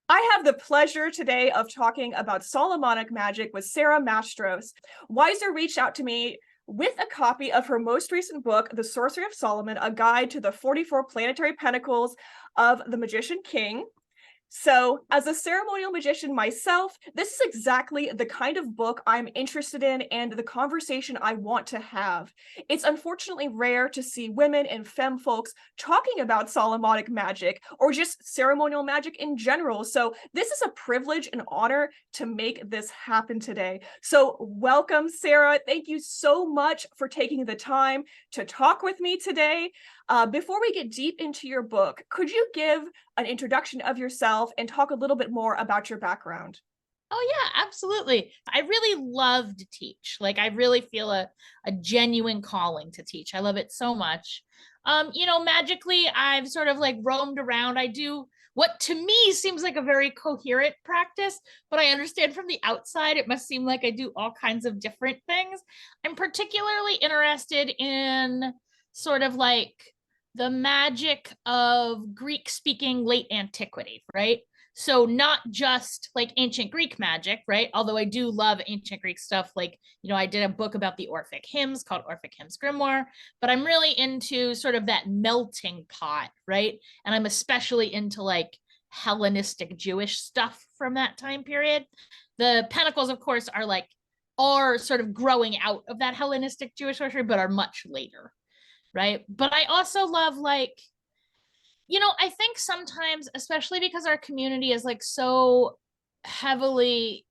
I have the pleasure today of talking about Solomonic magic with Sara Mastros. Weiser reached out to me with a copy of her most recent book, The Sorcery of Solomon, a guide to the 44 planetary pentacles of the Magician King. So, as a ceremonial magician myself, this is exactly the kind of book I'm interested in and the conversation I want to have. It's unfortunately rare to see women and femme folks talking about Solomonic magic or just ceremonial magic in general. So, this is a privilege and honor to make this happen today. So, welcome, Sara. Thank you so much for taking the time to talk with me today. Before we get deep into your book, could you give an introduction of yourself and talk a little bit more about your background? Oh yeah, absolutely. I really love to teach. Like I really feel a genuine calling to teach. I love it so much. Magically I've sort of like roamed around. I do what to me seems like a very coherent practice, but I understand from the outside it must seem like I do all kinds of different things. I'm particularly interested in sort of like the magic of Greek speaking late antiquity, right? So not just like ancient Greek magic, right? Although I do love ancient Greek stuff. Like, I did a book about the Orphic hymns called Orphic Hymns Grimoire, but I'm really into sort of that melting pot, right? And I'm especially into like Hellenistic Jewish stuff from that time period. The Pentacles, of course, are sort of growing out of that Hellenistic Jewish sorcery, but are much later, right? But I also love like I think sometimes, especially because our community is like so heavily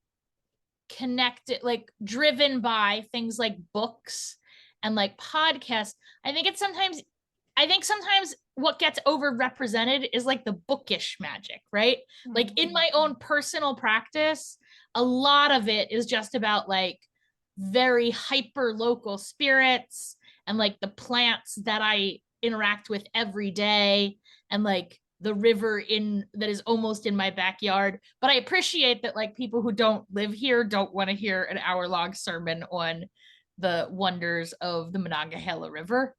connected, like driven by things like books and like podcasts, I think sometimes what gets overrepresented is like the bookish magic, right? Like in my own personal practice, a lot of it is just about like very hyper local spirits and like the plants that I interact with every day and like the river in that is almost in my backyard. But I appreciate that like people who don't live here don't want to hear an hour-long sermon on the wonders of the Monongahela River,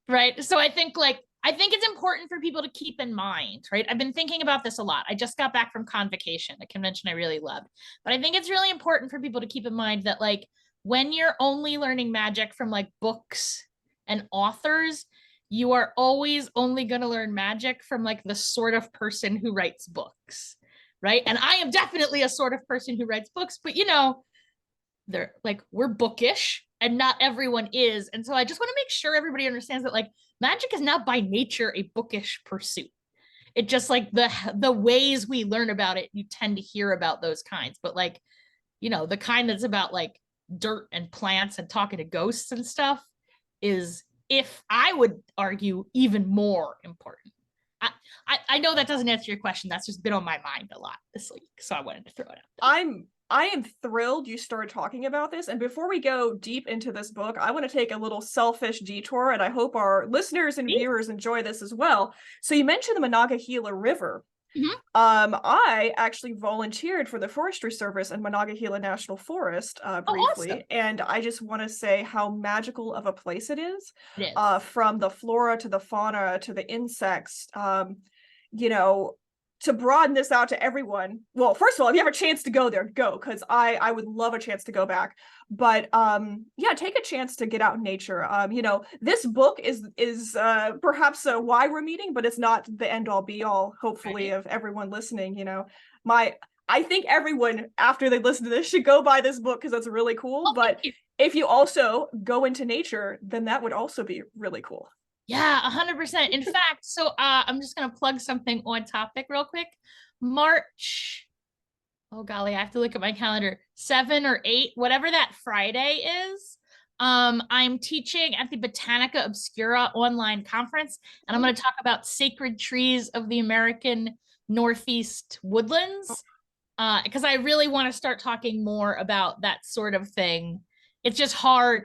right? So I think it's important for people to keep in mind, right? I've been thinking about this a lot. I just got back from Convocation, a convention I really loved. But I think it's really important for people to keep in mind that like when you're only learning magic from like books and authors, you are always only going to learn magic from like the sort of person who writes books, right? And I am definitely a sort of person who writes books, but they're like we're bookish and not everyone is. And so I just want to make sure everybody understands that like magic is not by nature a bookish pursuit. It just like the ways we learn about it, you tend to hear about those kinds. But like, the kind that's about like dirt and plants and talking to ghosts and stuff is, if I would argue, even more important. I know that doesn't answer your question. That's just been on my mind a lot this week. So I wanted to throw it out there. I am thrilled you started talking about this. And before we go deep into this book, I want to take a little selfish detour, and I hope our listeners and viewers enjoy this as well. So you mentioned the Monongahela River. Mm-hmm. I actually volunteered for the Forestry Service in Monongahela National Forest briefly, Awesome. and I just want to say how magical of a place it is. It is. From the flora to the fauna to the insects, you know, to broaden this out to everyone. Well, first of all, if you have a chance to go there, go, because I would love a chance to go back. But yeah, take a chance to get out in nature. This book is perhaps why we're meeting, but it's not the end all be all, hopefully, Right. of everyone listening. I think everyone after they listen to this should go buy this book because it's really cool. Oh, But thank you. if you also go into nature, then that would also be really cool. Yeah, 100%. In fact, so I'm just gonna plug something on topic real quick. March, oh golly, I have to look at my calendar. 7 or 8, whatever that Friday is. I'm teaching at the Botanica Obscura online conference, and I'm going to talk about sacred trees of the American Northeast woodlands. Because I really want to start talking more about that sort of thing. It's just hard,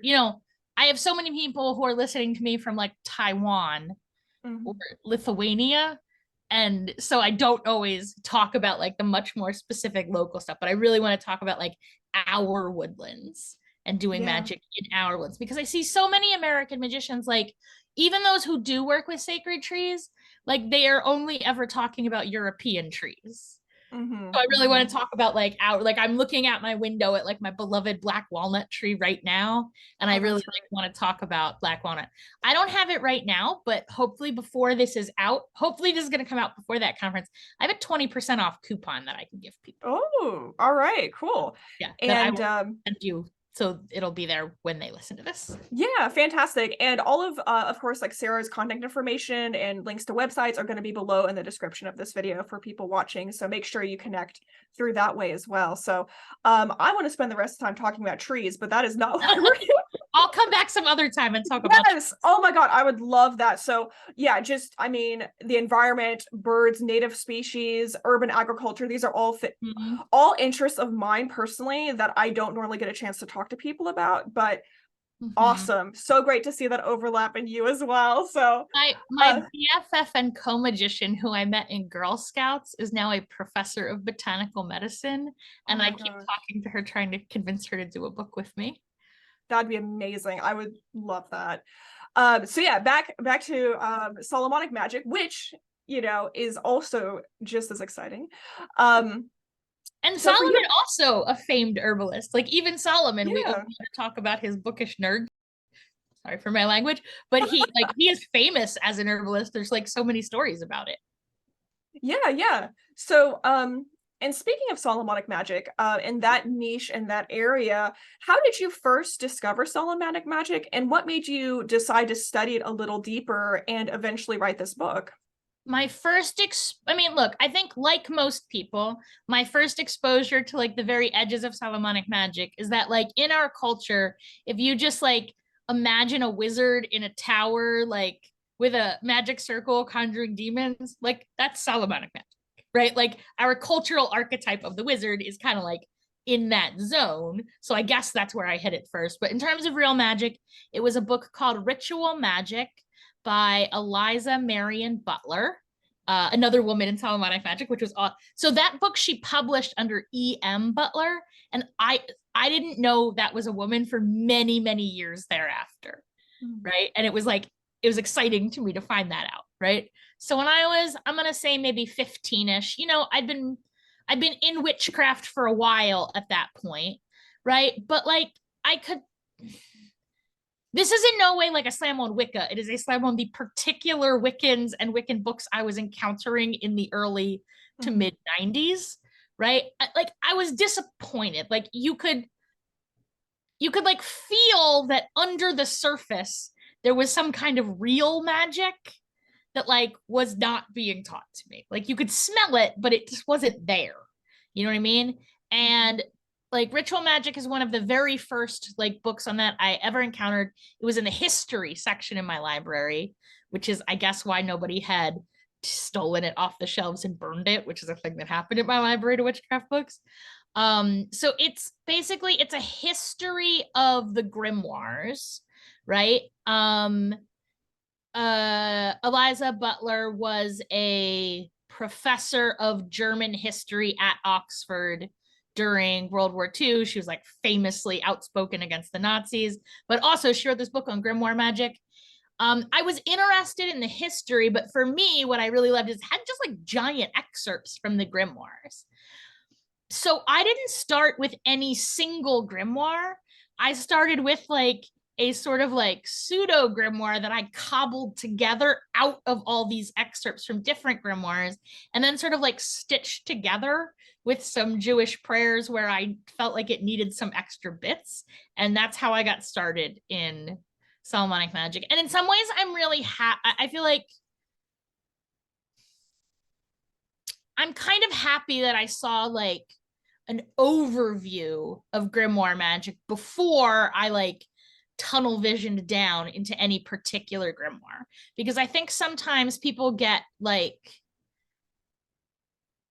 I have so many people who are listening to me from like Taiwan or Mhm. Lithuania. And so I don't always talk about like the much more specific local stuff, but I really want to talk about like our woodlands and doing Yeah. magic in our woods because I see so many American magicians, like even those who do work with sacred trees, like they are only ever talking about European trees. So I really want to talk about like I'm looking out my window at like my beloved black walnut tree right now. And I Oh, really that's like want to talk about black walnut. I don't have it right now, but hopefully before this is out, hopefully this is going to come out before that conference. I have a 20% off coupon that I can give people. Oh, all right, cool. Yeah, that I And will send you. So it'll be there when they listen to this. yeah, fantastic. And all of course, like Sarah's contact information and links to websites are going to be below in the description of this video for people watching. So make sure you connect through that way as well. So I want to spend the rest of the time talking about trees, but that is not what we're doing. I'll come back some other time and talk about Yes. Oh my God. I would love that. So yeah, just, I mean, the environment, birds, native species, urban agriculture, these are all all interests of mine personally that I don't normally get a chance to talk to people about, but awesome. So great to see that overlap in you as well. So my BFF and co-magician who I met in Girl Scouts is now a professor of botanical medicine. And I keep talking to her, trying to convince her to do a book with me. That'd be amazing. I would love that. So yeah, back to Solomonic magic, which, you know, is also just as exciting. And so Solomon also a famed herbalist. Like even Solomon, we yeah. want to talk about his bookish nerd. Sorry for my language, but he is famous as an herbalist. There's like so many stories about it. Yeah, yeah. So and speaking of Solomonic magic, in that niche and that area, how did you first discover Solomonic magic, and what made you decide to study it a little deeper and eventually write this book? My first I mean, look, I think like most people, my first exposure to like the very edges of Solomonic magic is that like in our culture, if you just like imagine a wizard in a tower, like with a magic circle conjuring demons, like that's Solomonic magic, right? Like our cultural archetype of the wizard is kind of like in that zone. So I guess that's where I hit it first. But in terms of real magic, it was a book called Ritual Magic by Eliza Marion Butler, another woman in Solomonic magic, which was awesome. So that book she published under E.M. Butler, and I didn't know that was a woman for many, many years thereafter, right? And it was exciting to me to find that out, right? So when I was, I'm gonna say maybe 15ish, you know, I'd been in witchcraft for a while at that point, right? But like I could, this is in no way like a slam on Wicca. It is a slam on the particular Wiccans and Wiccan books I was encountering in the early to mid 90s, right? Like I was disappointed. Like you could like feel that under the surface there was some kind of real magic that like was not being taught to me. Like you could smell it, but it just wasn't there. You know what I mean? And like Ritual Magic is one of the very first like books on that I ever encountered. It was in the history section in my library, which is I guess why nobody had stolen it off the shelves and burned it, which is a thing that happened at my library to witchcraft books. So it's basically it's a history of the grimoires, right? Eliza Butler was a professor of German history at Oxford during World War II. She was like famously outspoken against the Nazis, but also she wrote this book on grimoire magic. I was interested in the history, but for me, what I really loved is it had just like giant excerpts from the grimoires. So I didn't start with any single grimoire. I started with like a sort of like pseudo grimoire that I cobbled together out of all these excerpts from different grimoires and then sort of like stitched together with some Jewish prayers where I felt like it needed some extra bits. And that's how I got started in Solomonic magic. And in some ways, I'm really happy. I feel like I'm kind of happy that I saw like an overview of grimoire magic before I like tunnel visioned down into any particular grimoire, because I think sometimes people get like,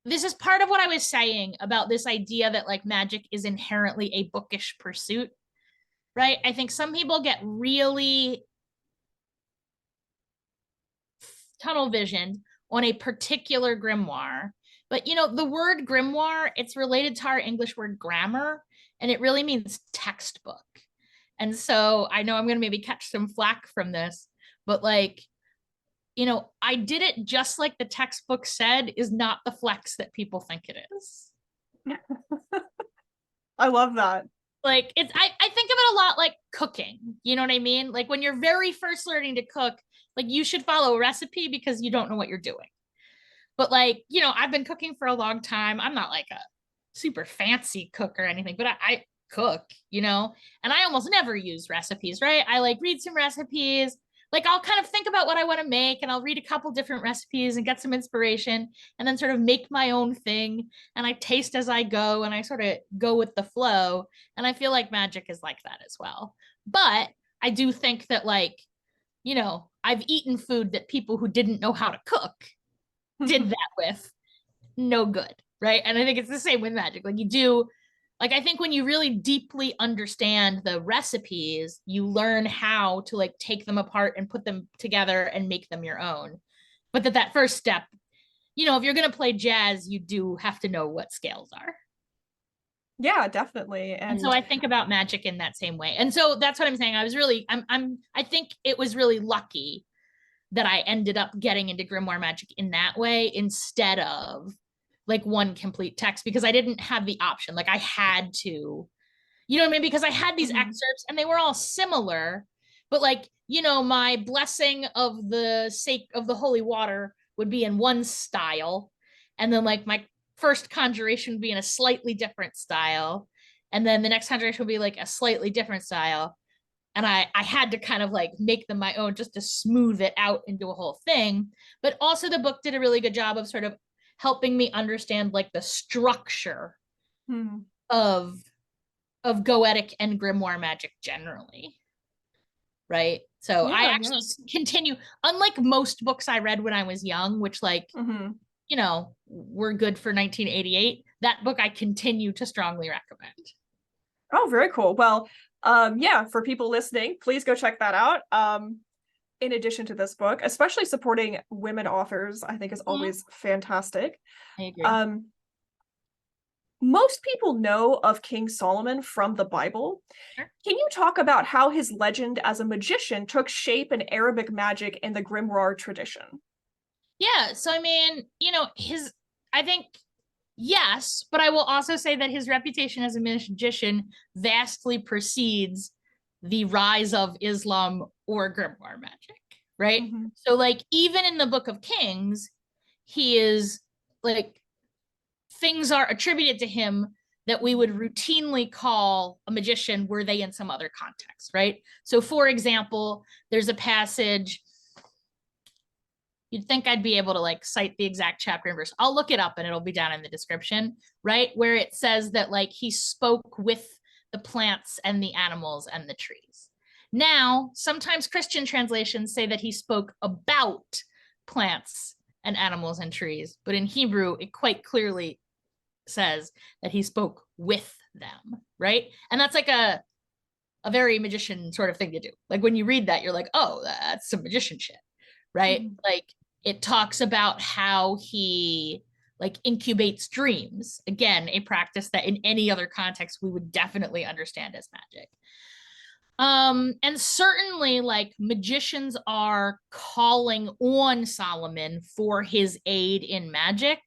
this is part of what I was saying about this idea that like magic is inherently a bookish pursuit, right? I think some people get really tunnel visioned on a particular grimoire. But you know, the word grimoire, it's related to our English word grammar, and it really means textbook. And so I know I'm going to maybe catch some flack from this, but like I did it just like the textbook said is not the flex that people think it is. I love that. Like I think of it a lot like cooking. You know what I mean? Like when you're very first learning to cook, like you should follow a recipe because you don't know what you're doing. But like, I've been cooking for a long time. I'm not like a super fancy cook or anything, but I cook, and I almost never use recipes, right? I like read some recipes. Like I'll kind of think about what I want to make and I'll read a couple different recipes and get some inspiration and then sort of make my own thing. And I taste as I go and I sort of go with the flow. And I feel like magic is like that as well. But I do think that like, I've eaten food that people who didn't know how to cook did that with no good, right? And I think it's the same with magic. Like you do, like I think when you really deeply understand the recipes, you learn how to like take them apart and put them together and make them your own. But that first step, if you're going to play jazz, you do have to know what scales are. Yeah, definitely. And so I think about magic in that same way. And so that's what I'm saying. I think it was really lucky that I ended up getting into grimoire magic in that way instead of like one complete text because I didn't have the option. Like I had to, you know what I mean? Because I had these excerpts and they were all similar, but like, my blessing of the sake of the holy water would be in one style. And then like my first conjuration would be in a slightly different style. And then the next conjuration would be like a slightly different style. And I had to kind of like make them my own just to smooth it out into a whole thing. But also the book did a really good job of sort of helping me understand like the structure of goetic and grimoire magic generally. Right. So I actually continue, unlike most books I read when I was young, which like, were good for 1988, that book I continue to strongly recommend. Oh, very cool. Well, yeah, for people listening, please go check that out. In addition to this book, especially supporting women authors, I think is always fantastic. I agree. Most people know of King Solomon from the Bible. Sure. Can you talk about how his legend as a magician took shape in Arabic magic in the grimoire tradition? Yeah. So, I mean, I think, yes, but I will also say that his reputation as a magician vastly precedes the rise of Islam or grimoire magic, right? So, like, even in the Book of Kings, he is like, things are attributed to him that we would routinely call a magician were they in some other context, right? So, for example, there's a passage. You'd think I'd be able to like cite the exact chapter and verse. I'll look it up and it'll be down in the description, right? Where it says that like he spoke with the plants and the animals and the trees. Now, sometimes Christian translations say that he spoke about plants and animals and trees, but in Hebrew, it quite clearly says that he spoke with them, right? And that's like a very magician sort of thing to do. Like when you read that, you're like, oh, that's some magician shit, right? Like it talks about how he like incubates dreams. Again, a practice that in any other context we would definitely understand as magic. And certainly like magicians are calling on Solomon for his aid in magic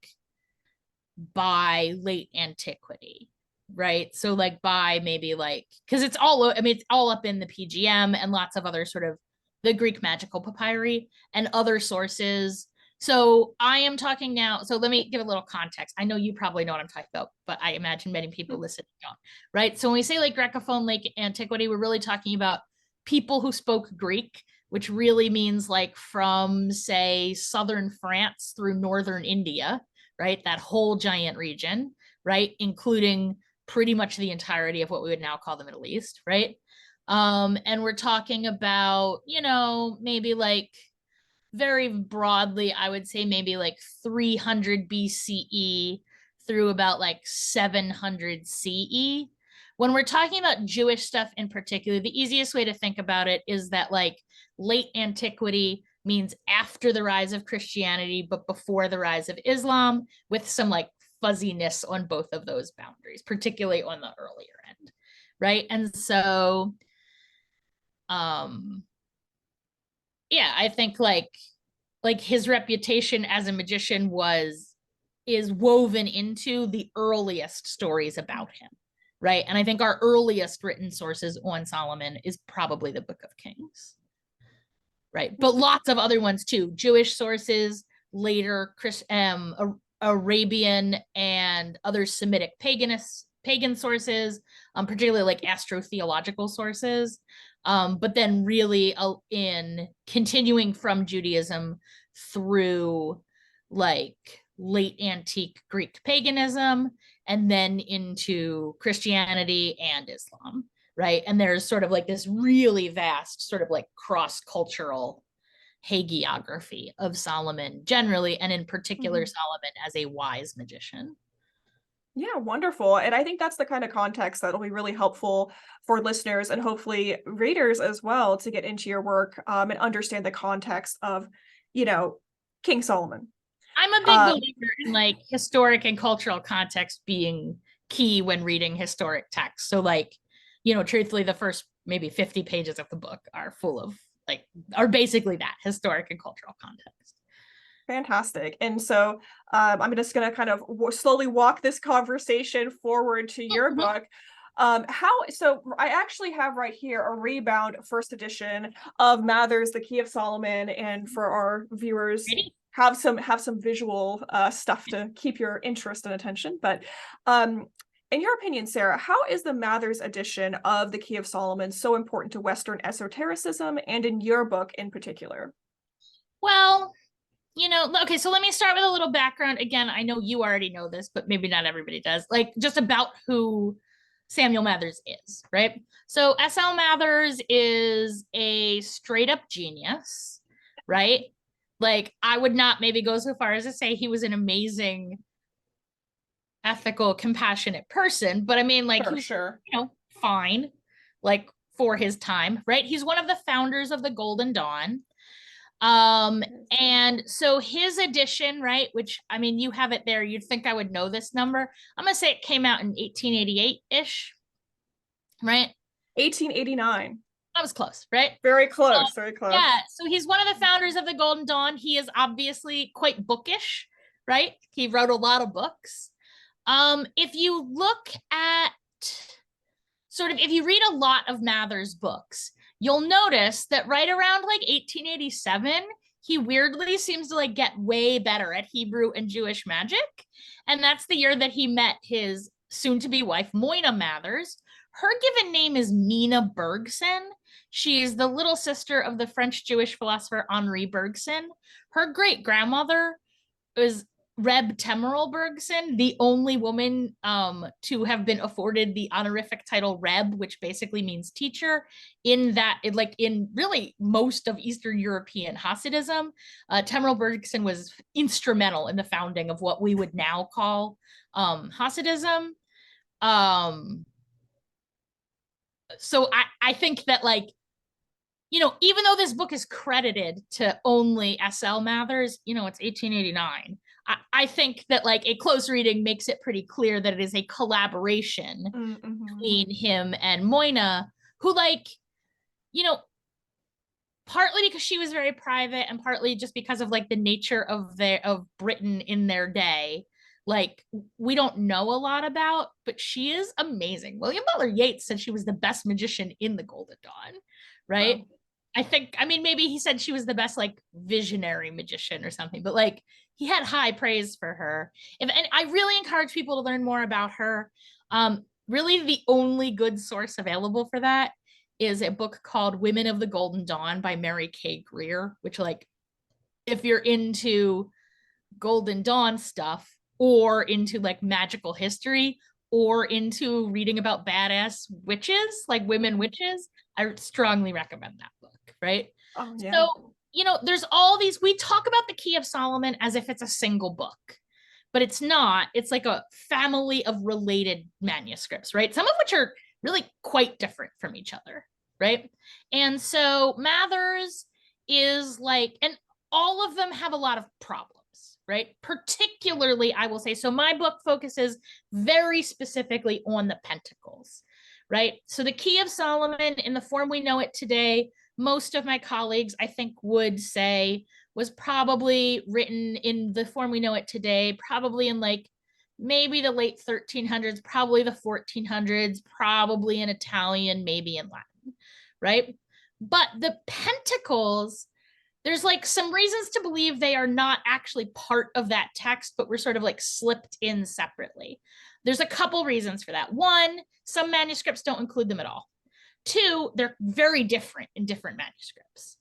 by late antiquity, right? So like by maybe like because it's all it's all up in the PGM and lots of other sort of the Greek magical papyri and other sources. So I am talking now. So let me give a little context. I know you probably know what I'm talking about, but I imagine many people listening don't, right? So when we say like Grecophone late antiquity, we're really talking about people who spoke Greek, which really means like from say southern France through northern India, right? That whole giant region, right? Including pretty much the entirety of what we would now call the Middle East, right? And we're talking about, maybe like very broadly, I would say maybe like 300 BCE through about like 700 CE. When we're talking about Jewish stuff in particular, the easiest way to think about it is that like late antiquity means after the rise of Christianity, but before the rise of Islam, with some like fuzziness on both of those boundaries, particularly on the earlier end, right? And so, yeah, I think like like his reputation as a magician is woven into the earliest stories about him, right? And I think our earliest written sources on Solomon is probably the Book of Kings, right? But lots of other ones too. Jewish sources, later Arabian and other Semitic pagan sources, particularly like astrotheological sources. But then really in continuing from Judaism through like late antique Greek paganism and then into Christianity and Islam, right? And there's sort of like this really vast sort of like cross-cultural hagiography of Solomon generally, and in particular Solomon as a wise magician. Yeah, wonderful. And I think that's the kind of context that'll be really helpful for listeners and hopefully readers as well to get into your work and understand the context of, King Solomon. I'm a big believer in like historic and cultural context being key when reading historic texts. So like, truthfully, the first maybe 50 pages of the book are full of are basically that historic and cultural context. Fantastic. And so I'm just going to kind of slowly walk this conversation forward to your book. So I actually have right here a rebound first edition of Mathers, The Key of Solomon. And for our viewers, have some visual stuff to keep your interest and attention. But in your opinion, Sarah, how is the Mathers edition of The Key of Solomon so important to Western esotericism and in your book in particular? Well, okay, so let me start with a little background. Again, I know you already know this, but maybe not everybody does. Like just about who Samuel Mathers is, right? So S.L. Mathers is a straight up genius, right? Like I would not maybe go so far as to say he was an amazing, ethical, compassionate person, but I mean, like he was, fine, like for his time, right? He's one of the founders of the Golden Dawn. And so his edition, right, which I mean, you have it there, you'd think I would know this number. I'm gonna say it came out in 1888-ish, right? 1889. That was close, right? Very close, very close. Yeah, so he's one of the founders of the Golden Dawn. He is obviously quite bookish, right? He wrote a lot of books. If you look at if you read a lot of Mather's books, you'll notice that right around like 1887, he weirdly seems to like get way better at Hebrew and Jewish magic. And that's the year that he met his soon-to-be wife, Moina Mathers. Her given name is Mina Bergson. She is the little sister of the French Jewish philosopher Henri Bergson. Her great-grandmother was Reb Temerel Bergson, the only woman to have been afforded the honorific title Reb, which basically means teacher, in really most of Eastern European Hasidism. Temerel Bergson was instrumental in the founding of what we would now call Hasidism. So I think that even though this book is credited to only S.L. Mathers, it's 1889. I think that a close reading makes it pretty clear that it is a collaboration between him and Moina, who partly because she was very private and partly just because of the nature of Britain in their day, we don't know a lot about, but she is amazing. William Butler Yeats said she was the best magician in the Golden Dawn, right? Wow. I mean, maybe he said she was the best visionary magician or something, but he had high praise for her. And I really encourage people to learn more about her. Really the only good source available for that is a book called Women of the Golden Dawn by Mary K. Greer, which if you're into Golden Dawn stuff or into magical history or into reading about badass witches, women witches, I strongly recommend that book, right? Oh, yeah. So, there's all these, we talk about the Key of Solomon as if it's a single book, but it's not. It's like a family of related manuscripts, right? Some of which are really quite different from each other, right? And so Mathers is and all of them have a lot of problems, right? Particularly, I will say, so my book focuses very specifically on the Pentacles, right? So the Key of Solomon in the form we know it today, most of my colleagues, I think, would say was probably written in the form we know it today, probably in like maybe the late 1300s, probably the 1400s, probably in Italian, maybe in Latin, right? But the Pentacles, there's like some reasons to believe they are not actually part of that text, but were sort of like slipped in separately. There's a couple reasons for that. One, some manuscripts don't include them at all. Two, they're very different in different manuscripts.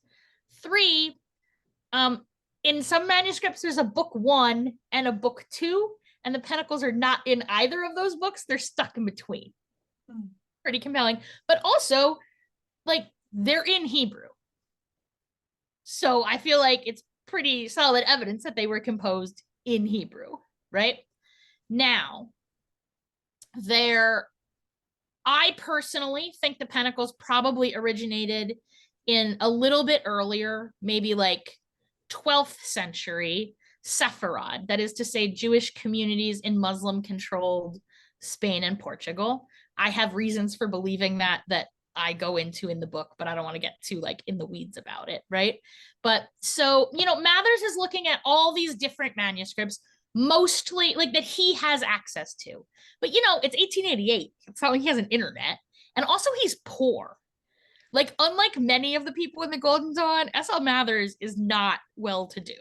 Three, in some manuscripts, there's a book 1 and a book 2, and the Pentacles are not in either of those books. They're stuck in between. Pretty compelling. But also, like, they're in Hebrew. So I feel like it's pretty solid evidence that they were composed in Hebrew, right? Now, I personally think the Pentacles probably originated in a little bit earlier, maybe like 12th century Sepharad, that is to say, Jewish communities in Muslim-controlled Spain and Portugal. I have reasons for believing that I go into in the book, but I don't want to get too like in the weeds about it, right? But so, Mathers is looking at all these different manuscripts, mostly like that he has access to. But it's 1888. It's not like he has an internet. And also he's poor. Like, unlike many of the people in the Golden Dawn, S.L. Mathers is not well-to-do.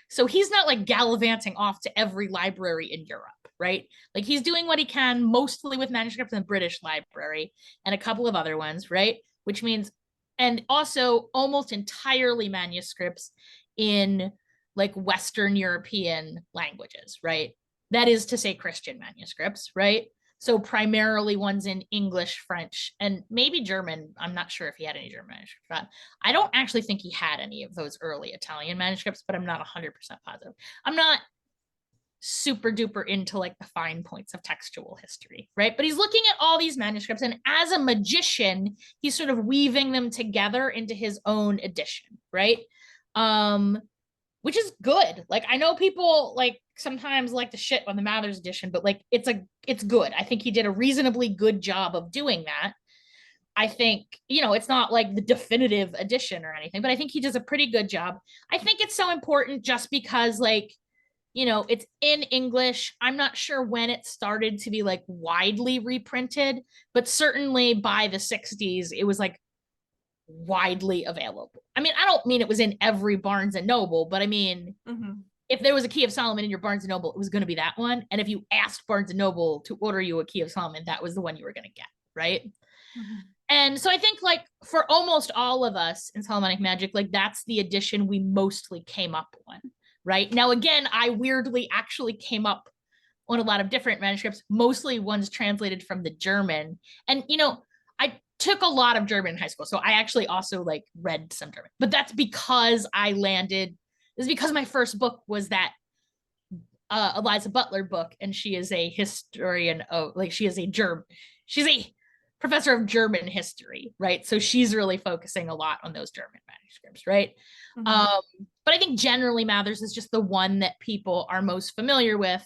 So he's not like gallivanting off to every library in Europe, right? Like, he's doing what he can, mostly with manuscripts in the British Library and a couple of other ones, right? Which means, and also almost entirely manuscripts in like Western European languages, right? That is to say Christian manuscripts, right? So primarily ones in English, French, and maybe German. I'm not sure if he had any German manuscripts. But I don't actually think he had any of those early Italian manuscripts, but I'm not 100% positive. I'm not super duper into like the fine points of textual history, right? But he's looking at all these manuscripts, and as a magician, he's sort of weaving them together into his own edition, right? Which is good. Like, I know people like sometimes like to shit on the Mathers edition, but like it's good. I think he did a reasonably good job of doing that. I think, it's not like the definitive edition or anything, but I think he does a pretty good job. I think it's so important just because like, it's in English. I'm not sure when it started to be like widely reprinted, but certainly by the 60s, it was like widely available. I mean, I don't mean it was in every Barnes and Noble, but I mean, if there was a Key of Solomon in your Barnes and Noble, it was going to be that one. And if you asked Barnes and Noble to order you a Key of Solomon, that was the one you were going to get, right? And so I think like for almost all of us in Solomonic Magic, like that's the edition we mostly came up on, right? Now, again, I weirdly actually came up on a lot of different manuscripts, mostly ones translated from the German. And, I took a lot of German in high school. So I actually also like read some German, but that's because it's because my first book was that Eliza Butler book. And she is a historian of like, she's a professor of German history, right? So she's really focusing a lot on those German manuscripts, right? But I think generally Mathers is just the one that people are most familiar with.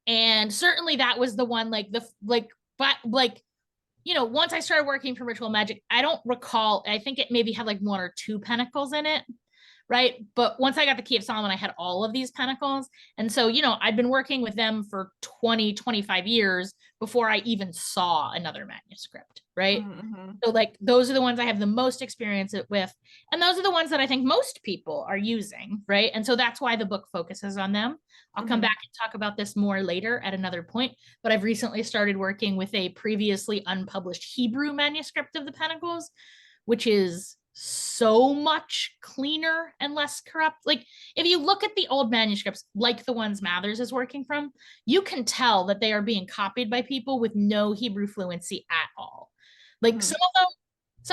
And certainly that was the one once I started working for Ritual Magic, I don't recall, I think it maybe had like 1 or 2 pentacles in it, right? But once I got the Key of Solomon, I had all of these pentacles. And so, I'd been working with them for 20, 25 years before I even saw another manuscript, right? So like, those are the ones I have the most experience with. And those are the ones that I think most people are using, right? And so that's why the book focuses on them. I'll come back and talk about this more later at another point, but I've recently started working with a previously unpublished Hebrew manuscript of the Pentacles, which is so much cleaner and less corrupt. Like, if you look at the old manuscripts, like the ones Mathers is working from, you can tell that they are being copied by people with no Hebrew fluency at all. Like, some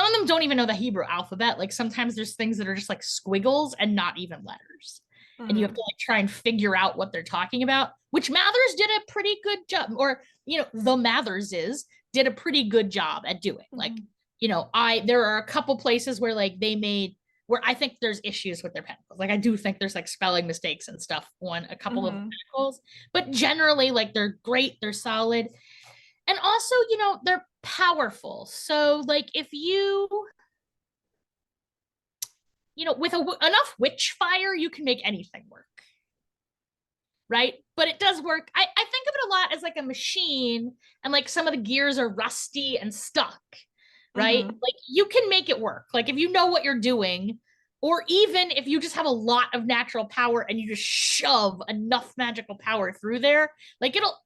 of them don't even know the Hebrew alphabet. Like, sometimes there's things that are just like squiggles and not even letters. And you have to like try and figure out what they're talking about, which Mathers did a pretty good job, or the Matherses did a pretty good job at doing. Like, there are a couple places where like where I think there's issues with their pentacles. Like, I do think there's like spelling mistakes and stuff on a couple of pentacles, but generally like they're great, they're solid. And also, they're powerful. So like, if you you know, with enough witch fire, you can make anything work. Right. But it does work. I think of it a lot as like a machine, and like some of the gears are rusty and stuck. Right. Like you can make it work. Like if you know what you're doing, or even if you just have a lot of natural power and you just shove enough magical power through there, like it'll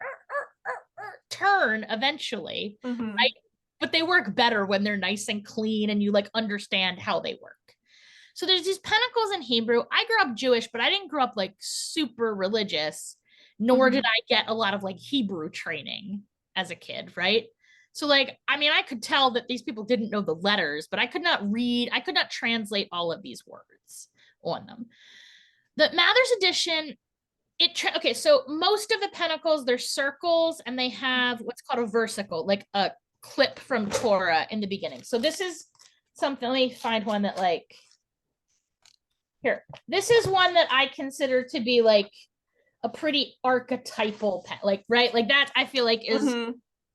turn eventually. Right. But they work better when they're nice and clean and you like understand how they work. So there's these pentacles in Hebrew. I grew up Jewish, but I didn't grow up like super religious, nor did I get a lot of like Hebrew training as a kid, right? So like, I mean, I could tell that these people didn't know the letters, but I could not read, I could not translate all of these words on them. The Mather's edition, okay, so most of the pentacles, they're circles and they have what's called a versicle, like a clip from Torah in the beginning. So this is something, let me find one that like, here, this is one that I consider to be like a pretty archetypal like, right? Like that I feel like is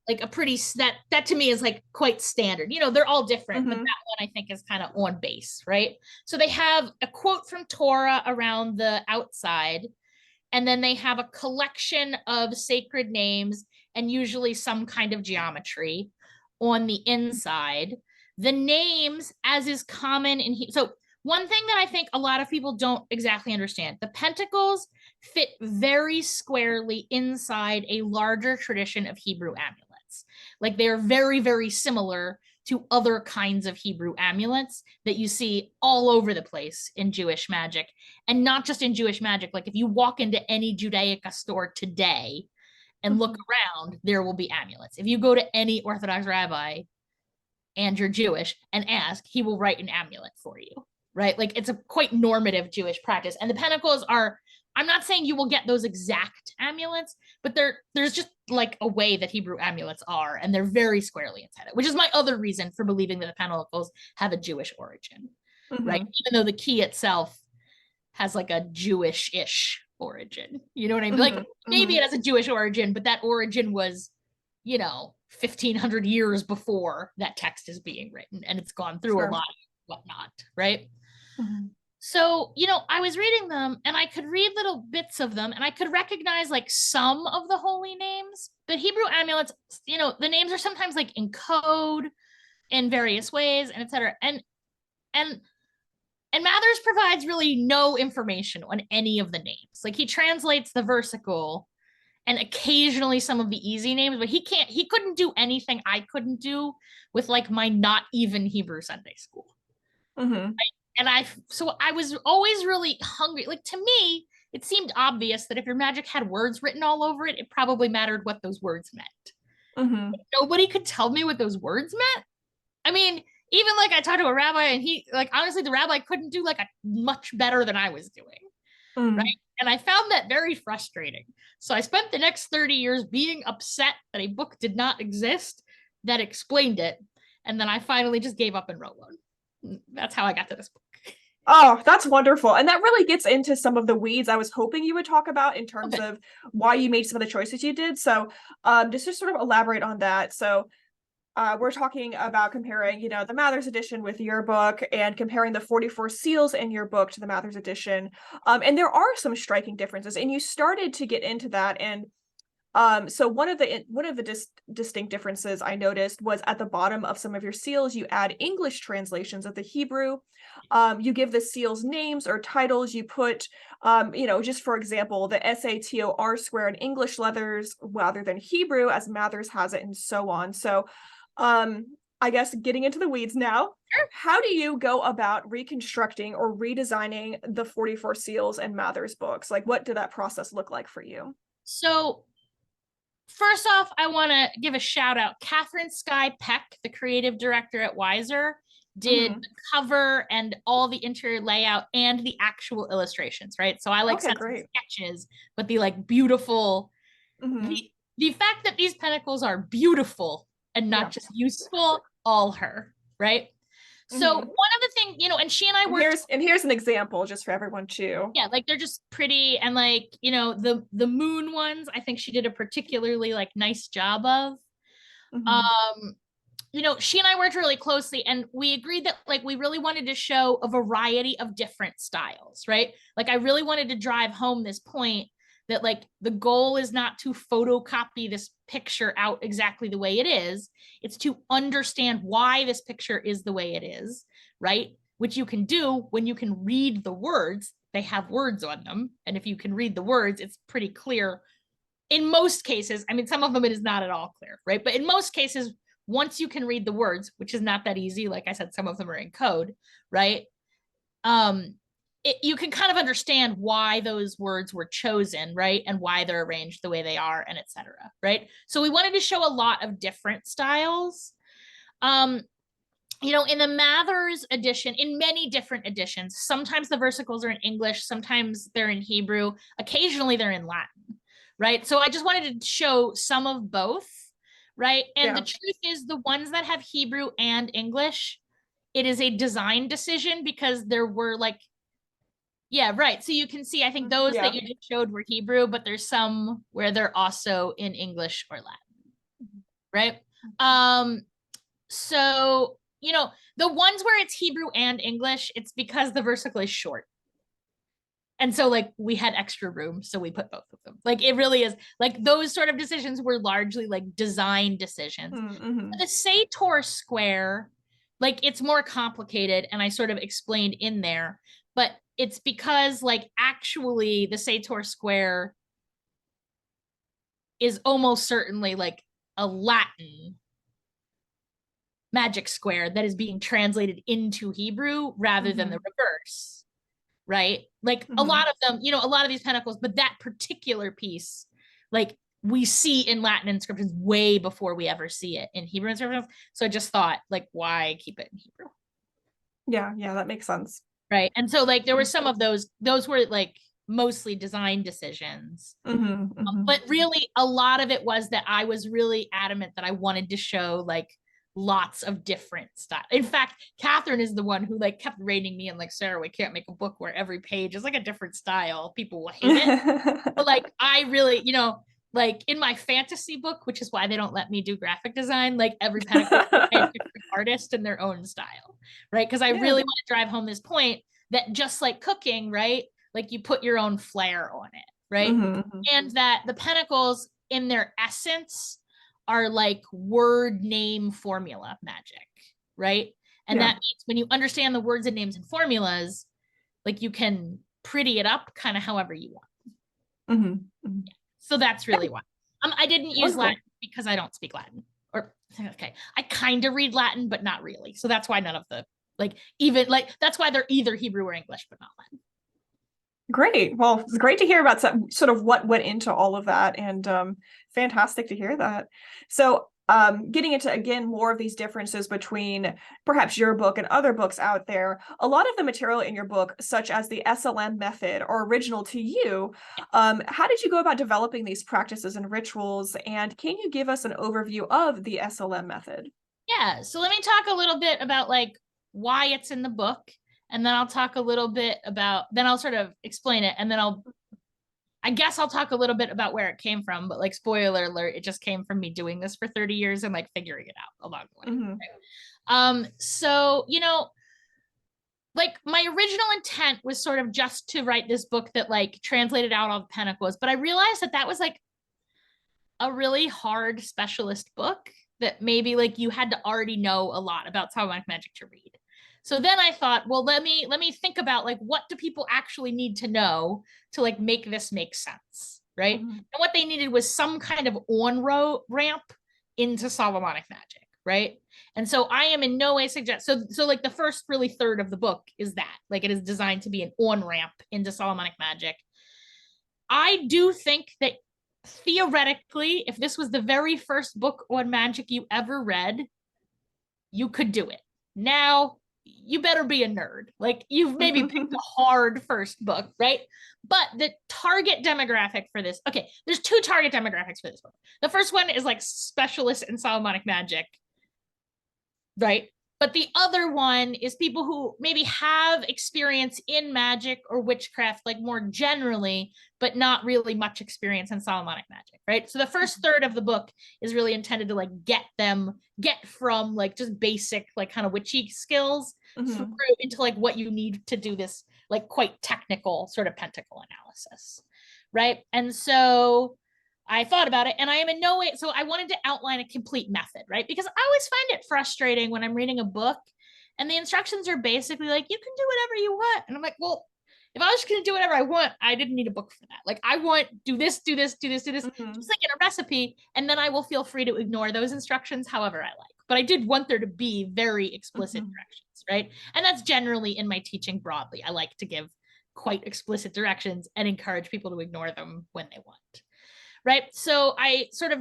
like a pretty, that to me is like quite standard. You know, they're all different, but that one I think is kind of on base, right? So they have a quote from Torah around the outside, and then they have a collection of sacred names and usually some kind of geometry on the inside. The names, as is common in, so one thing that I think a lot of people don't exactly understand, the pentacles fit very squarely inside a larger tradition of Hebrew amulets. Like they're very, very similar to other kinds of Hebrew amulets that you see all over the place in Jewish magic. And not just in Jewish magic, like if you walk into any Judaica store today and look around, there will be amulets. If you go to any Orthodox rabbi and you're Jewish and ask, he will write an amulet for you. Right? Like it's a quite normative Jewish practice. And the pentacles are, I'm not saying you will get those exact amulets, but there's just like a way that Hebrew amulets are, and they're very squarely inside it, which is my other reason for believing that the pentacles have a Jewish origin, right? Even though the key itself has like a Jewish-ish origin. You know what I mean? Like maybe it has a Jewish origin, but that origin was, you know, 1500 years before that text is being written, and it's gone through a lot of whatnot, right? So, you know, I was reading them and I could read little bits of them and I could recognize like some of the holy names, but Hebrew amulets, you know, the names are sometimes like in code in various ways and etc. And Mathers provides really no information on any of the names. Like he translates the versicle and occasionally some of the easy names, but he couldn't do anything I couldn't do with like my not even Hebrew Sunday school. And so I was always really hungry. Like to me, it seemed obvious that if your magic had words written all over it, it probably mattered what those words meant. Nobody could tell me what those words meant. I mean, even like I talked to a rabbi and he, like, honestly, the rabbi couldn't do like a much better than I was doing. Right. And I found that very frustrating. So I spent the next 30 years being upset that a book did not exist that explained it. And then I finally just gave up and wrote one. That's how I got to this book. Oh, that's wonderful. And that really gets into some of the weeds I was hoping you would talk about in terms of why you made some of the choices you did. So just to sort of elaborate on that. So we're talking about comparing, you know, the Mathers edition with your book and comparing the 44 seals in your book to the Mathers edition. And there are some striking differences. And you started to get into that. And so one of the distinct differences I noticed was at the bottom of some of your seals, you add English translations of the Hebrew. You give the seals names or titles. You put, you know, just for example, the SATOR square in English letters rather than Hebrew, as Mathers has it, and so on. So, I guess getting into the weeds now, how do you go about reconstructing or redesigning the 44 seals and Mathers books? Like, what did that process look like for you? So, first off, I want to give a shout out. Catherine Skye Peck, the creative director at Wiser, did the cover and all the interior layout and the actual illustrations, right? So I like sent sketches, but the like beautiful, the fact that these pentacles are beautiful and not just useful, all her, right? So one of the things, you know, and she and I worked. Here's an example just for everyone too. Yeah, like they're just pretty, and like, you know, the moon ones, I think she did a particularly like nice job of. you know, she and I worked really closely, and we agreed that like we really wanted to show a variety of different styles, right? Like I really wanted to drive home this point that like the goal is not to photocopy this picture out exactly the way it is. It's to understand why this picture is the way it is, right? Which you can do when you can read the words. They have words on them. And if you can read the words, it's pretty clear. In most cases, I mean, some of them it is not at all clear, right? But in most cases, once you can read the words, which is not that easy, like I said, some of them are in code, right? You can kind of understand why those words were chosen, right? And why they're arranged the way they are, and etc. Right? So we wanted to show a lot of different styles. You know, in the Mathers edition, in many different editions, sometimes the versicles are in English, sometimes they're in Hebrew, occasionally they're in Latin, right? So I just wanted to show some of both, right? And the truth is, the ones that have Hebrew and English, it is a design decision because there were like, yeah, right. So you can see, I think those that you just showed were Hebrew, but there's some where they're also in English or Latin, right? So, you know, the ones where it's Hebrew and English, it's because the versicle is short. And so like we had extra room, so we put both of them. Like it really is like those sort of decisions were largely like design decisions. Mm-hmm. The Sator square, like it's more complicated, and I sort of explained in there, but it's because like actually the Sator square is almost certainly like a Latin magic square that is being translated into Hebrew rather than the reverse, right? Like a lot of them, you know, a lot of these pentacles, but that particular piece, like we see in Latin inscriptions way before we ever see it in Hebrew inscriptions. So I just thought, like, why keep it in Hebrew? Yeah, that makes sense. Right. And so like there were some of those were like mostly design decisions. But really a lot of it was that I was really adamant that I wanted to show like lots of different stuff. In fact, Catherine is the one who like kept reining me and like, Sarah, we can't make a book where every page is like a different style. People will hate it. But like I really, you know, like in my fantasy book, which is why they don't let me do graphic design, like every pentacle is a different artist in their own style, right? Because I really want to drive home this point that just like cooking, right? Like you put your own flair on it, right? And that the pentacles in their essence are like word name formula magic, right? And that means when you understand the words and names and formulas, like you can pretty it up kind of however you want. Yeah. So that's really why. I didn't use Latin because I don't speak Latin. Or okay, I kind of read Latin, but not really. So that's why none of the like even like that's why they're either Hebrew or English, but not Latin. Great. Well, it's great to hear about some, sort of what went into all of that, and fantastic to hear that. So getting into, again, more of these differences between perhaps your book and other books out there, a lot of the material in your book, such as the SLM method, are original to you. How did you go about developing these practices and rituals? And can you give us an overview of the SLM method? Yeah. So let me talk a little bit about like why it's in the book. And then I'll talk a little bit about, then I'll sort of explain it. And then I guess I'll talk a little bit about where it came from, but like spoiler alert, it just came from me doing this for 30 years and like figuring it out along the way. Right? So, you know, like my original intent was sort of just to write this book that like translated out all the pentacles, but I realized that that was like a really hard specialist book that maybe like you had to already know a lot about Solomonic magic to read. So then I thought, well, let me think about like what do people actually need to know to like make this make sense, right? And what they needed was some kind of ramp into Solomonic magic, right? And so I am in no way so like the first really third of the book is that like it is designed to be an on ramp into Solomonic magic. I do think that theoretically, if this was the very first book on magic you ever read, you could do it. Now, you better be a nerd. Like you've maybe picked a hard first book, right? But the target demographic for this, okay, there's two target demographics for this book. The first one is like specialists in Solomonic magic, right? But the other one is people who maybe have experience in magic or witchcraft, like more generally, but not really much experience in Solomonic magic, right? So the first third of the book is really intended to like get from like just basic, like kind of witchy skills through into like what you need to do this like quite technical sort of pentacle analysis, right? And so I thought about it, and I am in no way, so I wanted to outline a complete method, right? Because I always find it frustrating when I'm reading a book and the instructions are basically like, you can do whatever you want. And I'm like, well, if I was just going to do whatever I want, I didn't need a book for that. Like, I want do this, do this, do this, do this, just like in a recipe. And then I will feel free to ignore those instructions however I like. But I did want there to be very explicit directions, right? And that's generally in my teaching broadly. I like to give quite explicit directions and encourage people to ignore them when they want. Right. So I sort of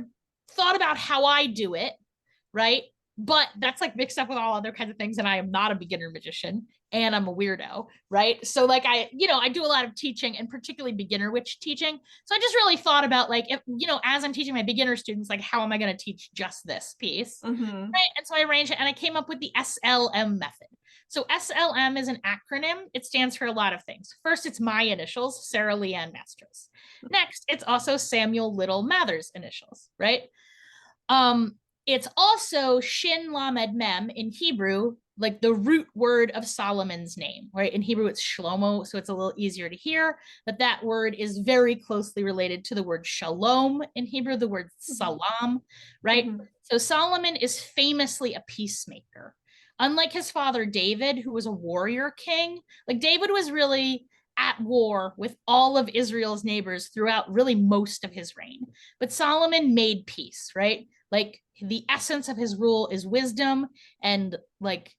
thought about how I do it. Right. But that's like mixed up with all other kinds of things. And I am not a beginner magician and I'm a weirdo. Right. So like I do a lot of teaching and particularly beginner witch teaching. So I just really thought about like, if, as I'm teaching my beginner students, like how am I going to teach just this piece? Right. And so I arranged it and I came up with the SLM method. So SLM is an acronym. It stands for a lot of things. First, it's my initials, Sara L Mastros. Next, it's also Samuel Little Mather's initials, right? It's also Shin Lamed Mem in Hebrew, like the root word of Solomon's name, right? In Hebrew, it's Shlomo, so it's a little easier to hear, but that word is very closely related to the word shalom in Hebrew, the word salam, right? So Solomon is famously a peacemaker. Unlike his father David, who was a warrior king, like David was really at war with all of Israel's neighbors throughout really most of his reign. But Solomon made peace, right? Like the essence of his rule is wisdom, and like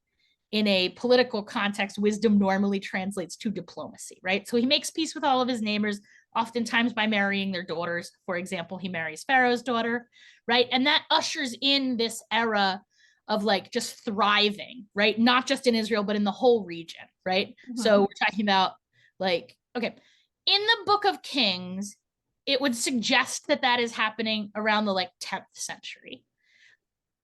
in a political context, wisdom normally translates to diplomacy, right? So he makes peace with all of his neighbors, oftentimes by marrying their daughters. For example, he marries Pharaoh's daughter, right? And that ushers in this era of like just thriving, right? Not just in Israel, but in the whole region, right? So we're talking about like, okay, in the Book of Kings, it would suggest that that is happening around the like 10th century.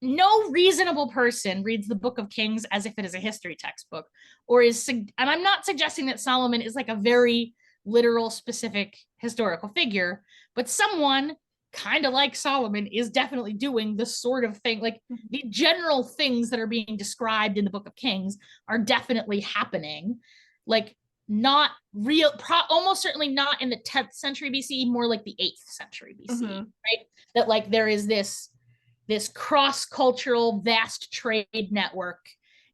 No reasonable person reads the Book of Kings as if it is a history textbook, and I'm not suggesting that Solomon is like a very literal, specific historical figure, but someone kind of like Solomon is definitely doing the sort of thing, like the general things that are being described in the Book of Kings are definitely happening, like not real, almost certainly not in the 10th century BC, more like the 8th century BC, right? That like there is this cross-cultural vast trade network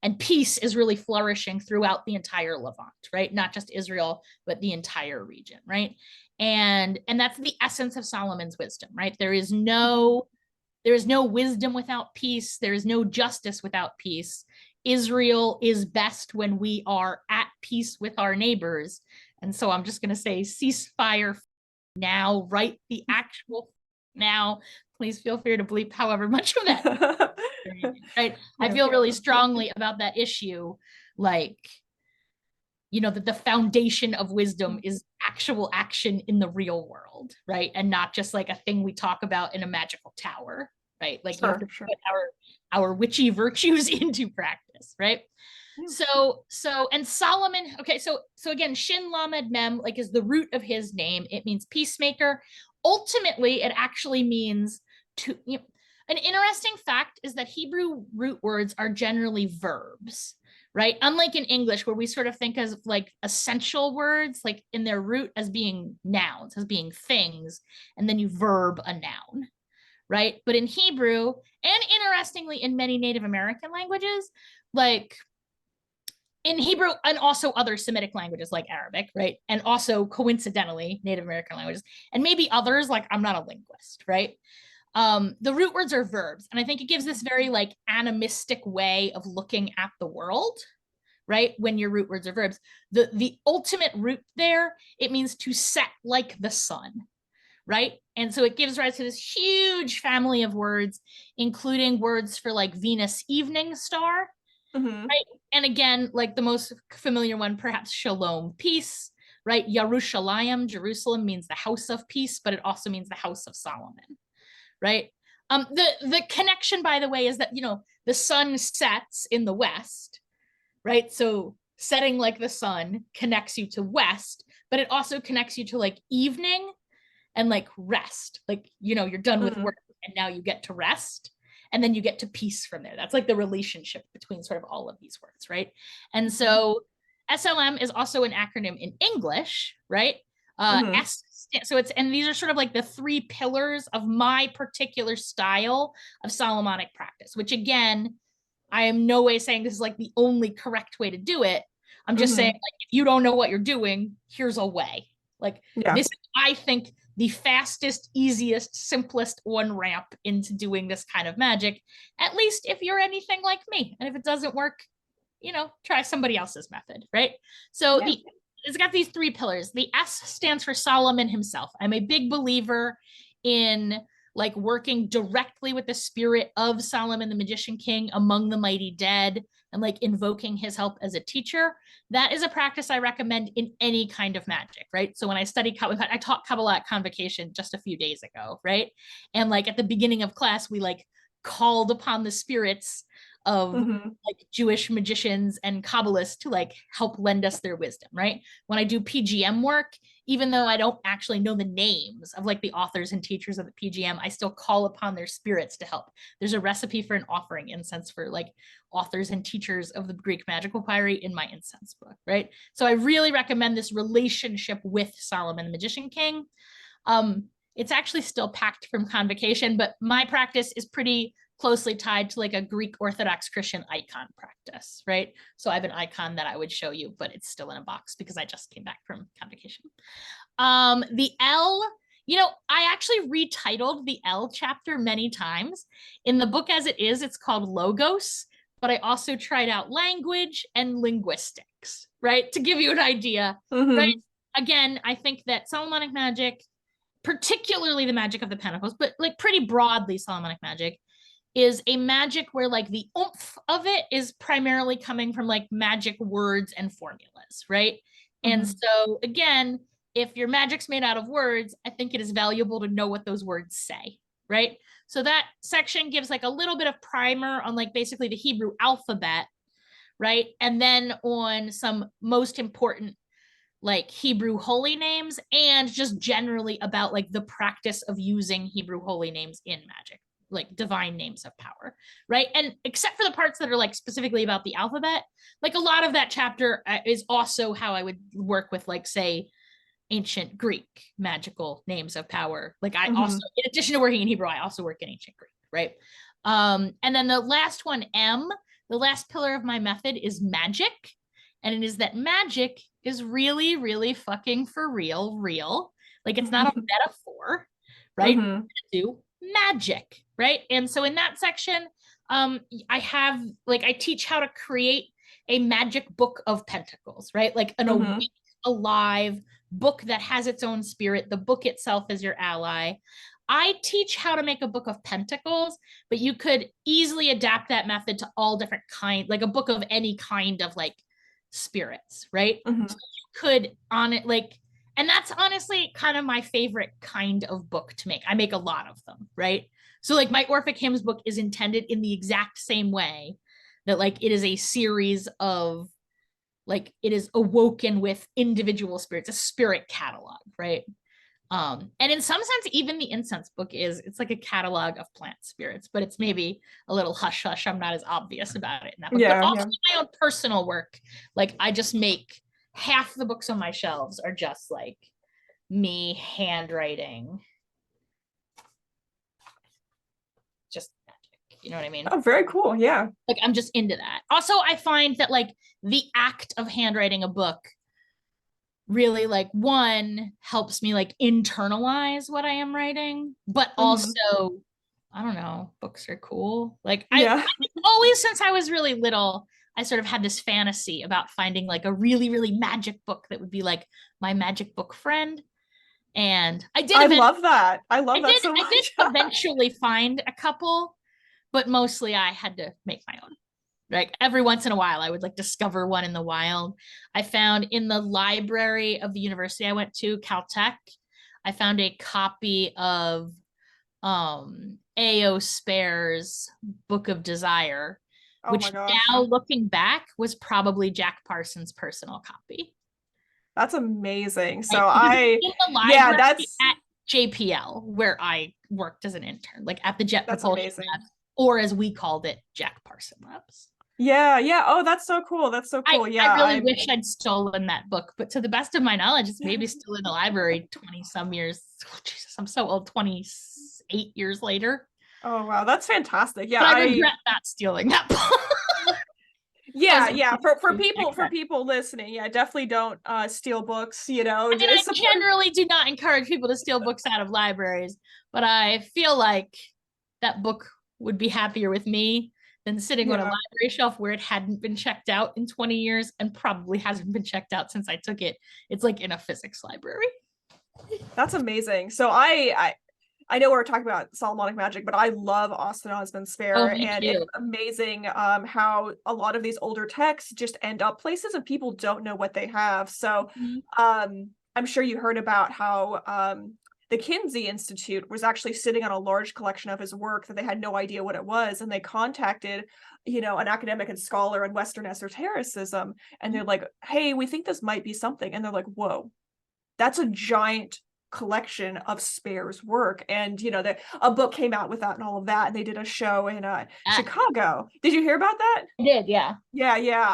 and peace is really flourishing throughout the entire Levant, right? Not just Israel, but the entire region, right? And that's the essence of Solomon's wisdom, right? There is no wisdom without peace. There is no justice without peace. Israel is best when we are at peace with our neighbors. And so I'm just going to say ceasefire now, write the actual now. Please feel free to bleep however much of that. Right? I feel really strongly about that issue. Like, that the foundation of wisdom is actual action in the real world, right? And not just like a thing we talk about in a magical tower, right? Like you have to put our witchy virtues into practice, right? So and Solomon, okay, so again, Shin Lamed Mem like is the root of his name. It means peacemaker. Ultimately, it actually means to. An interesting fact is that Hebrew root words are generally verbs, right? Unlike in English, where we sort of think of like essential words, like in their root as being nouns, as being things, and then you verb a noun, right? But in Hebrew, and interestingly, in many Native American languages, like in Hebrew and also other Semitic languages like Arabic, right? And also coincidentally, Native American languages, and maybe others, like I'm not a linguist, right? The root words are verbs. And I think it gives this very like animistic way of looking at the world, right? When your root words are verbs. The ultimate root there, it means to set like the sun, right? And so it gives rise to this huge family of words, including words for like Venus evening star, right? And again, like the most familiar one, perhaps shalom, peace, right? Yerushalayim, Jerusalem means the house of peace, but it also means the house of Solomon, right? The connection, by the way, is that, you know, the sun sets in the west, right? So setting like the sun connects you to west, but it also connects you to like evening and like rest. Like, you know, you're done with work and now you get to rest and then you get to peace from there. That's like the relationship between sort of all of these words, right? And so SLM is also an acronym in English, right? So it's, and these are sort of like the three pillars of my particular style of Solomonic practice, which again, I am no way saying this is like the only correct way to do it. I'm just saying, like, if you don't know what you're doing, here's a way. Like, this is, I think, the fastest, easiest, simplest on ramp into doing this kind of magic, at least if you're anything like me. And if it doesn't work, you know, try somebody else's method, right? So it's got these three pillars. The S stands for Solomon himself. I'm a big believer in like working directly with the spirit of Solomon, the magician king, among the mighty dead, and like invoking his help as a teacher. That is a practice I recommend in any kind of magic, right? So when I studied, I taught Kabbalah at Convocation just a few days ago, right? And like at the beginning of class, we like called upon the spirits of like Jewish magicians and Kabbalists to like help lend us their wisdom, right? When I do PGM work, even though I don't actually know the names of like the authors and teachers of the PGM, I still call upon their spirits to help. There's a recipe for an offering incense for like authors and teachers of the Greek magical papyri in my incense book, right? So I really recommend this relationship with Solomon, the magician king. It's actually still packed from Convocation, but my practice is pretty closely tied to like a Greek Orthodox Christian icon practice, right? So I have an icon that I would show you, but it's still in a box because I just came back from Convocation. The L, you know, I actually retitled the L chapter many times. In the book as it is, it's called Logos, but I also tried out language and linguistics, right? To give you an idea, right? Again, I think that Solomonic magic, particularly the magic of the Pentacles, but like pretty broadly Solomonic magic, is a magic where like the oomph of it is primarily coming from like magic words and formulas, right? And so again, if your magic's made out of words, I think it is valuable to know what those words say, right? So that section gives like a little bit of primer on like basically the Hebrew alphabet, right? And then on some most important like Hebrew holy names and just generally about like the practice of using Hebrew holy names in magic, like divine names of power, right? And except for the parts that are like specifically about the alphabet, like a lot of that chapter is also how I would work with like, say, ancient Greek magical names of power. Like I also, in addition to working in Hebrew, I also work in ancient Greek, right? And then the last one, M, the last pillar of my method is magic. And it is that magic is really, really fucking for real. Like it's not a metaphor, right? Do magic, right? And so in that section, I have like I teach how to create a magic book of pentacles, right? Like an awake, alive book that has its own spirit. The book itself is your ally. I teach how to make a book of pentacles, but you could easily adapt that method to all different kinds, like a book of any kind of like spirits, right? So you could on it like, and that's honestly kind of my favorite kind of book to make. I make a lot of them, right? So like my Orphic Hymns book is intended in the exact same way that like it is a series of like it is awoken with individual spirits, a spirit catalog, right? And in some sense, even the incense book it's like a catalog of plant spirits, but it's maybe a little hush hush. I'm not as obvious about it in that book. But also my own personal work, like I just make half the books on my shelves are just like me handwriting, just magic. You know what I mean? Oh, very cool. Yeah. Like I'm just into that. Also, I find that like the act of handwriting a book really like one helps me like internalize what I am writing, but also I don't know, books are cool. Like I always, since I was really little, I sort of had this fantasy about finding like a really, really magic book that would be like my magic book friend. And I love that. I love that so much. I did eventually find a couple, but mostly I had to make my own. Like every once in a while, I would like discover one in the wild. I found in the library of the university I went to, Caltech, I found a copy of A.O. Spare's Book of Desire, Oh my which gosh. now looking back was probably Jack Parsons' personal copy. That's amazing. So Right? Because it's I, in the yeah, library that's at JPL, where I worked as an intern, like at the Jet that's Propulsion amazing. Labs, or as we called it, Jack Parson Labs. Yeah, yeah. Oh, that's so cool. That's so I, cool. I Yeah, really I'm wish I'd stolen that book, but to the best of my knowledge, it's maybe still in the library 20 some years. Oh, Jesus, I'm so old, 28 years later. oh wow, that's fantastic. Yeah, But I I regret not stealing that book. As yeah, a yeah. For teenager. people listening, yeah, definitely don't steal books, I mean, I support. generally do not encourage people to steal books out of libraries, but I feel like that book would be happier with me than sitting on a Yeah, library shelf where it hadn't been checked out in 20 years and probably hasn't been checked out since I took it. It's like in a physics library. that's amazing. So I know we're talking about Solomonic magic, but I love Austin Osman Oh, Spare, me and it's too. amazing how a lot of these older texts just end up places and people don't know what they have. So Mhm. I'm sure you heard about how the Kinsey Institute was actually sitting on a large collection of his work that they had no idea what it was, and they contacted, an academic and scholar in Western esotericism, and they're like, "Hey, we think this might be something," and they're like, "Whoa, that's a giant collection of Spare's work." And a book came out with that and all of that, and they did a show in Ah, Chicago. Did you hear about that? I did, yeah. Yeah, yeah.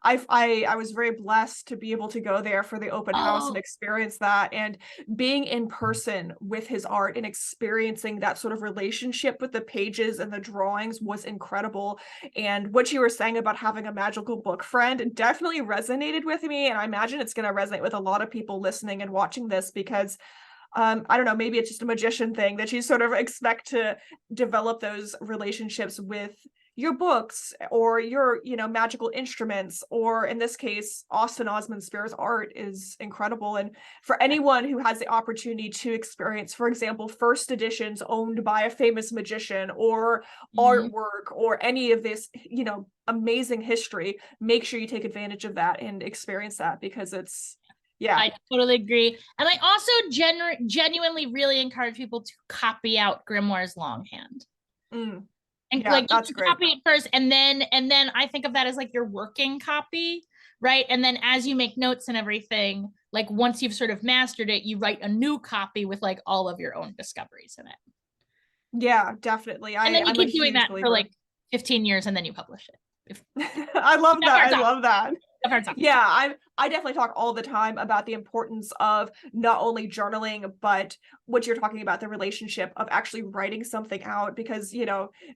I was very blessed to be able to go there for the open house and Oh, experience that, and being in person with his art and experiencing that sort of relationship with the pages and the drawings was incredible. And what you were saying about having a magical book friend definitely resonated with me, and I imagine it's going to resonate with a lot of people listening and watching this, because I don't know, maybe it's just a magician thing that you sort of expect to develop those relationships with your books or your, magical instruments, or in this case, Austin Osman Spare's art is incredible. And for anyone who has the opportunity to experience, for example, first editions owned by a famous magician, or mhm. artwork, or any of this, amazing history, make sure you take advantage of that and experience that, because it's, yeah. I totally agree. And I also genuinely really encourage people to copy out Grimoire's longhand. Mm, And yeah, like you that's can great. copy it first and then I think of that as like your working copy, right? And then as you make notes and everything, like once you've sort of mastered it, you write a new copy with like all of your own discoveries in it. Yeah, definitely. And then you I'm a keep doing huge that for believer. like 15 years and then you publish it. If I love you have that. hard I time. love that. You have hard time. Yeah, I definitely talk all the time about the importance of not only journaling, but what you're talking about, the relationship of actually writing something out, because,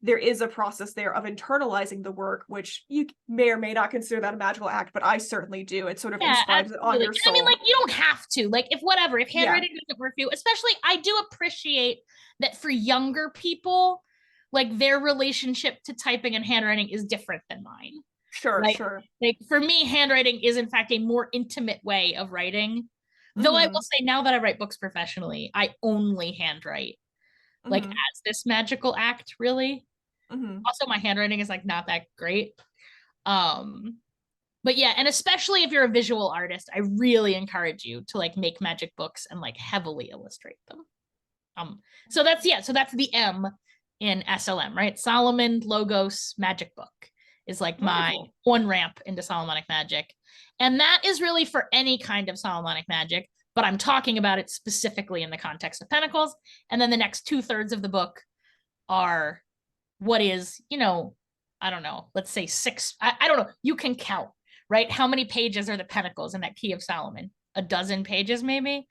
there is a process there of internalizing the work, which you may or may not consider that a magical act, but I certainly do. It sort of Yeah, inscribes it on absolutely. your And I mean, like, soul. you don't have to. Like, if Yeah, handwriting doesn't work for you, especially, I do appreciate that for younger people, like, their relationship to typing and handwriting is different than mine. sure, Like, sure. like for me, handwriting is in fact a more intimate way of writing. Though I will Hmm. say, now that I write books professionally, I only handwrite, like, Hmm. as this magical act, really. Hmm. Also, my handwriting is like not that great. Um, but yeah, and especially if you're a visual artist, I really encourage you to like make magic books and like heavily illustrate them. So that's, yeah, so that's the M in SLM, right? Solomon Logos Magic Book is like my Wonderful. one ramp into Solomonic magic. And that is really for any kind of Solomonic magic, but I'm talking about it specifically in the context of Pentacles. And then the next 2/3 of the book are what is, I don't know, let's say six, I don't know, you can count, right? How many pages are the Pentacles in that Key of Solomon? A dozen pages, maybe?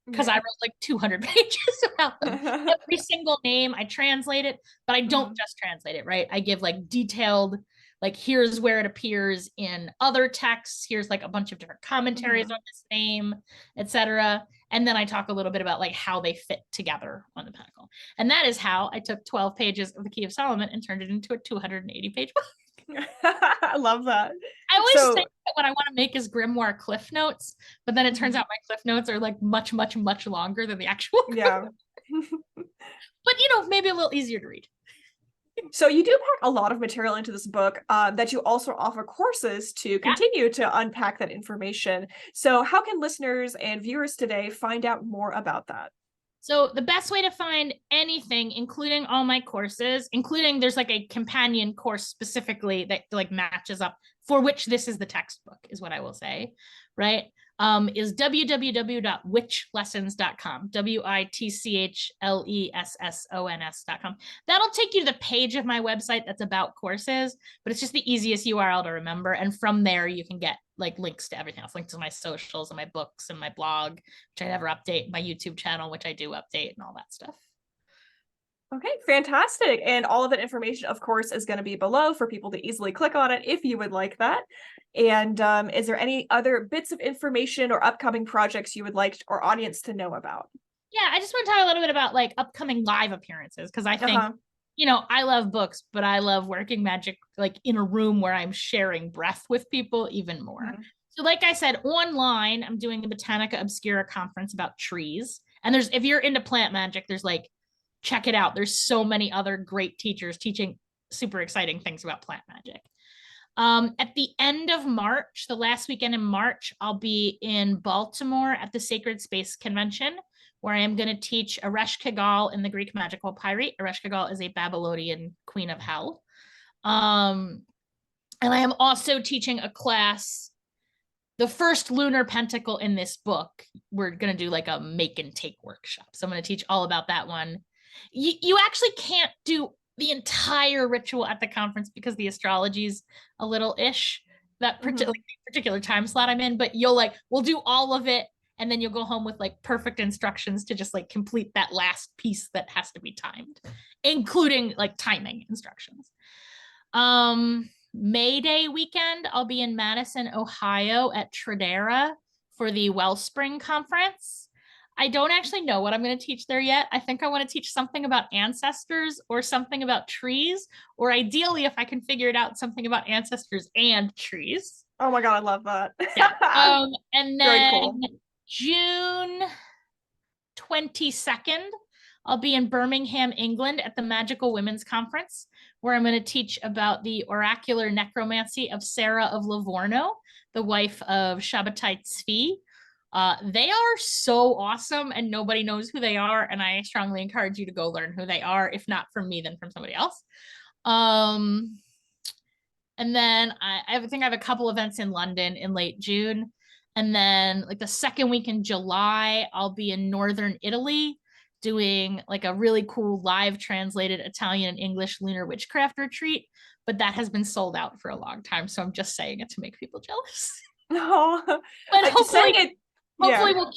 Because I Yeah. wrote like 200 pages about them. Every single name, I translate it, but I don't Mhm. just translate it, right? I give like detailed, like, here's where it appears in other texts. Here's like a bunch of different commentaries Mhm. on this name, etc. And then I talk a little bit about like how they fit together on the pentacle. And that is how I took 12 pages of the Key of Solomon and turned it into a 280-page book. I love that. I always So, think that what I want to make is grimoire cliff notes, but then it turns mhm, out my cliff notes are like much, much, much longer than the actual yeah. but maybe a little easier to read. So you do pack a lot of material into this book, that you also offer courses to Yeah. continue to unpack that information. So how can listeners and viewers today find out more about that? So the best way to find anything, including all my courses, including there's like a companion course specifically that like matches up, for which this is the textbook, is what I will say, right? Is www.witchlessons.com, witchlessons.com. That'll take you to the page of my website that's about courses, but it's just the easiest URL to remember. And from there, you can get like links to everything else, links to my socials and my books and my blog, which I never update, my YouTube channel, which I do update, and all that stuff. Okay, fantastic. And all of that information, of course, is going to be below for people to easily click on it if you would like that. And is there any other bits of information or upcoming projects you would like our audience to know about? Yeah, I just want to talk a little bit about like upcoming live appearances, because I think, I love books, but I love working magic like in a room where I'm sharing breath with people even more. So like I said, online, I'm doing the Botanica Obscura conference about trees. And if you're into plant magic, there's like, check it out. There's so many other great teachers teaching super exciting things about plant magic. At the end of March, the last weekend in March, I'll be in Baltimore at the Sacred Space Convention, where I am going to teach Ereshkigal in the Greek magical Pyrite. Ereshkigal is a Babylonian queen of hell. And I am also teaching a class, the first lunar pentacle in this book. We're going to do like a make and take workshop. So I'm going to teach all about that one. You actually can't do the entire ritual at the conference because the astrology is a little ish, that particular time slot I'm in, but we'll do all of it. And then you'll go home with like perfect instructions to just like complete that last piece that has to be timed, including like timing instructions. May Day weekend, I'll be in Madison, Ohio at Tradera for the Wellspring Conference. I don't actually know what I'm going to teach there yet. I think I want to teach something about ancestors or something about trees, or ideally, if I can figure it out, something about ancestors and trees. Oh my God, I love that. Yeah. And then cool. June 22nd, I'll be in Birmingham, England at the Magical Women's Conference, where I'm going to teach about the oracular necromancy of Sara of Livorno, the wife of Shabbatai Tzvi. They are so awesome and nobody knows who they are. And I strongly encourage you to go learn who they are. If not from me, then from somebody else. And then I think I have a couple events in London in late June. And then like the second week in July, I'll be in Northern Italy doing like a really cool live translated Italian and English lunar witchcraft retreat. But that has been sold out for a long time. So I'm just saying it to make people jealous. No, but hopefully we'll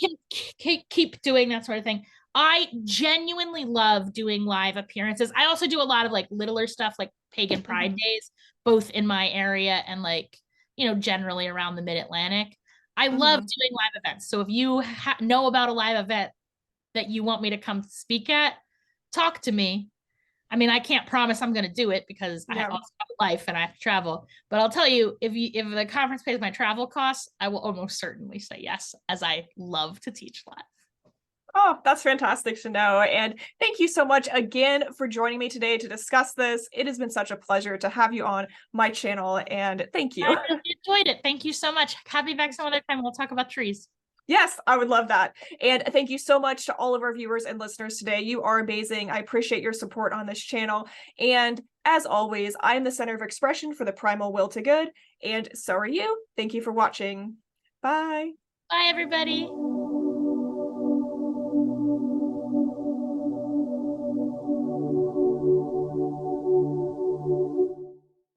keep doing that sort of thing. I genuinely love doing live appearances. I also do a lot of like littler stuff like Pagan Pride Days, both in my area and like, generally around the Mid-Atlantic. I love doing live events. So if you know about a live event that you want me to come speak at, talk to me. I mean, I can't promise I'm going to do it because I also have a life and I have to travel. But I'll tell you, if the conference pays my travel costs, I will almost certainly say yes, as I love to teach live. Oh, that's fantastic to know. And thank you so much again for joining me today to discuss this. It has been such a pleasure to have you on my channel, and thank you. I really enjoyed it. Thank you so much. Have me back some other time. We'll talk about trees. Yes, I would love that. And thank you so much to all of our viewers and listeners today. You are amazing. I appreciate your support on this channel. And as always, I am the center of expression for the primal will to good, and so are you. Thank you for watching. Bye. Bye, everybody.